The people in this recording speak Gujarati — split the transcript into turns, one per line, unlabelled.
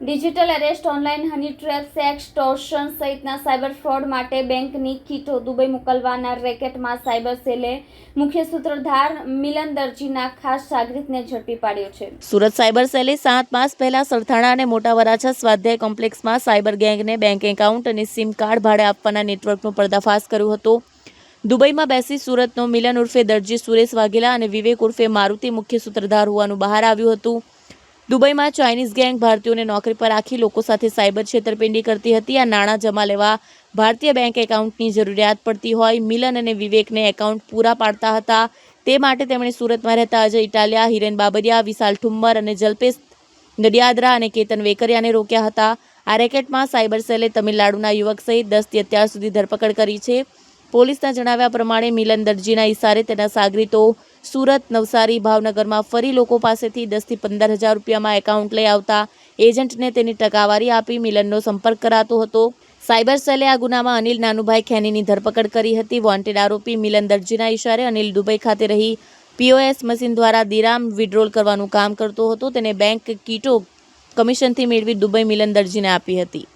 Digital arrest, online honey trap, sextortion સહિતના સાયબર ફ્રોડ માટે બેંકની કીટો દુબઈ મોકલવાના રેકેટમાં સાયબર સેલે મુખ્ય સૂત્રધાર મિલન દરજીના ખાસ સાગરીતને ઝડપી પાડ્યો છે.
સુરત સાયબર સેલે 7 માસ પહેલા સરથાણા અને મોટા વરાછા સ્વાધ્યાય કોમ્પ્લેક્સમાં સાયબર ગેંગને બેંક એકાઉન્ટ અને સિમ કાર્ડ ભાડે આપવાના નેટવર્કનો પર્દાફાશ કર્યો હતો. દુબઈમાં બેસી સુરતનો મિલન ઉર્ફે દરજી સુરેશ વાઘેલા અને વિવેક ઉર્ફે મારુતિ મુખ્ય સૂત્રધાર હોવાનું બહાર આવ્યું હતું. દુબઈમાં ચાઇનીઝ ગેંગ ભારતીયોને નોકરી પર રાખી લોકો સાથે સાયબર છેતરપિંડી કરતી હતી. આ નાણાં જમા લેવા ભારતીય બેંક એકાઉન્ટની જરૂરિયાત પડતી હોય. મિલન અને વિવેકને એકાઉન્ટ પૂરા પાડતા હતા. તે માટે તેમણે સુરતમાં રહેતા અજય ઇટાલિયા, હિરેન બાબરિયા, વિશાલ ઠુમ્મર અને જલ્પેશ નડિયાદરા અને કેતન વેકરિયાને રોક્યા હતા. આ રેકેટમાં સાયબર સેલે તમિલનાડુના યુવક સહિત 10થી અત્યાર સુધી ધરપકડ કરી છે. પોલીસના જણાવ્યા પ્રમાણે મિલન દરજીના ઇશારે તેના સાગરીતો સુરત, નવસારી, ભાવનગરમાં ફરી લોકો પાસેથી 10 થી 15 હજાર રૂપિયામાં એકાઉન્ટ લઈ આવતા એજન્ટને તેની ટકાવારી આપી મિલનનો સંપર્ક કરાતો હતો. સાયબર સેલે આ ગુનામાં અનિલ નાનુભાઈ ખેનીની ધરપકડ કરી હતી. વોન્ટેડ આરોપી મિલન દરજીના ઇશારે અનિલ દુબઈ ખાતે રહી POS મશીન દ્વારા દિરામ વિડ્રોલ કરવાનું કામ કરતો હતો. તેને બેંક કીટો કમિશનથી મેળવી દુબઈ મિલન દરજીને આપી હતી.